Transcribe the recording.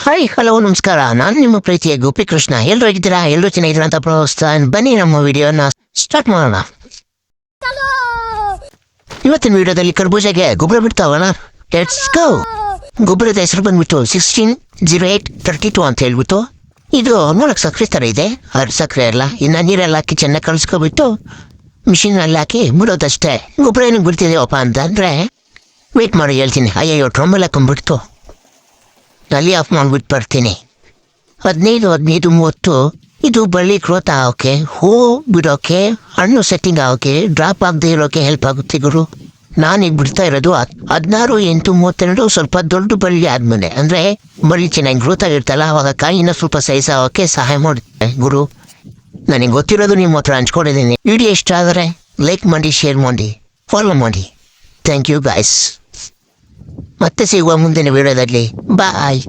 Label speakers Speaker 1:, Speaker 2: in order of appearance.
Speaker 1: Hi hello ನಮಸ್ಕಾರ. ನಾನು ನಿಮ್ಮ ಪ್ರೀತಿಯ ಗೋಪಿಕೃಷ್ಣ. ಎಲ್ಲರೂ ಹೇಗಿದ್ದೀರಾ? ಎಲ್ಲರೂ ಚೆನ್ನಾಗಿದ್ದೀರಾ ಅಂತ ಪ್ರೋತ್ಸಾಹ. ಬನ್ನಿ ನಮ್ಮ ವಿಡಿಯೋನ ಸ್ಟಾರ್ಟ್ ಮಾಡೋಣ. ಇವತ್ತಿನ ವಿಡಿಯೋದಲ್ಲಿ ಕರ್ಬೂಜಾಗೆ ಗೊಬ್ಬರ ಬಿಡ್ತಾವಲ್ಲ, ಲೆಟ್ಸ್ ಗೋ. ಗೊಬ್ಬರದ ಹೆಸರು ಬಂದ್ಬಿಟ್ಟು 160832 ಅಂತ ಹೇಳ್ಬಿಟ್ಟು, ಇದು ನೋಡಕ್ ಸಕ್ಕರೆ ಥರ ಇದೆ. ಅದು ಸಕ್ಕರೆ ಅಲ್ಲ, ಇನ್ನು ನೀರೆಲ್ಲ ಹಾಕಿ ಚೆನ್ನಾಗಿ ಕಳಿಸ್ಕೊಬಿಟ್ಟು ಮಿಷಿನಲ್ಲಿ ಹಾಕಿ ಬಿಡೋದಷ್ಟೇ. ಗೊಬ್ಬರ ಏನಕ್ಕೆ ಬಿಡ್ತಿದ್ದೇವಪ್ಪ ಅಂತಂದರೆ, ವೇಟ್ ಮಾಡಿ ಹೇಳ್ತೀನಿ. ಅಯ್ಯೋ ಟ್ರೊಂಬಲ್ ಹಾಕೊಂಡ್ಬಿಡ್ತು, ನಲ್ಲಿ ಆಫ್ ಮಾಡಿಬಿಟ್ಟು ಬರ್ತೀನಿ. 15-30 ಇದು ಬಳ್ಳಿ ಗ್ರೋತ್ ಆಗೋಕ್ಕೆ, ಹೂ ಬಿಡೋಕ್ಕೆ, ಹಣ್ಣು ಸೆಟ್ಟಿಂಗ್ ಆಗೋಕ್ಕೆ, ಡ್ರಾಪ್ ಆಗದೆ ಇರೋಕ್ಕೆ ಹೆಲ್ಪ್ ಆಗುತ್ತೆ ಗುರು. ನಾನೀಗ ಬಿಡ್ತಾ ಇರೋದು 16-8-32. ಸ್ವಲ್ಪ ದೊಡ್ಡ ಬಳ್ಳಿ ಆದಮೇಲೆ, ಅಂದರೆ ಬಳ್ಳಿ ಚೆನ್ನಾಗಿ ಗ್ರೋತ್ ಆಗಿರ್ತಲ್ಲ, ಆವಾಗ ಕಾಯಿನ ಸ್ವಲ್ಪ ಸೈಜ್ ಆಗೋಕ್ಕೆ ಸಹಾಯ ಮಾಡುತ್ತೆ ಗುರು. ನನಗೆ ಗೊತ್ತಿರೋದು ನಿಮ್ಮ ಹತ್ರ ಹಂಚ್ಕೊಂಡಿದ್ದೀನಿ. ವಿಡಿಯೋ ಇಷ್ಟ ಆದರೆ ಲೈಕ್ ಮಾಡಿ, ಶೇರ್ ಮಾಡಿ, ಫಾಲೋ ಮಾಡಿ. Thank you guys. ಮತ್ತೆ ಸಿಗುವ ಮುಂದಿನ ವಿಡಿಯೋದಲ್ಲಿ. ಬಾಯ್.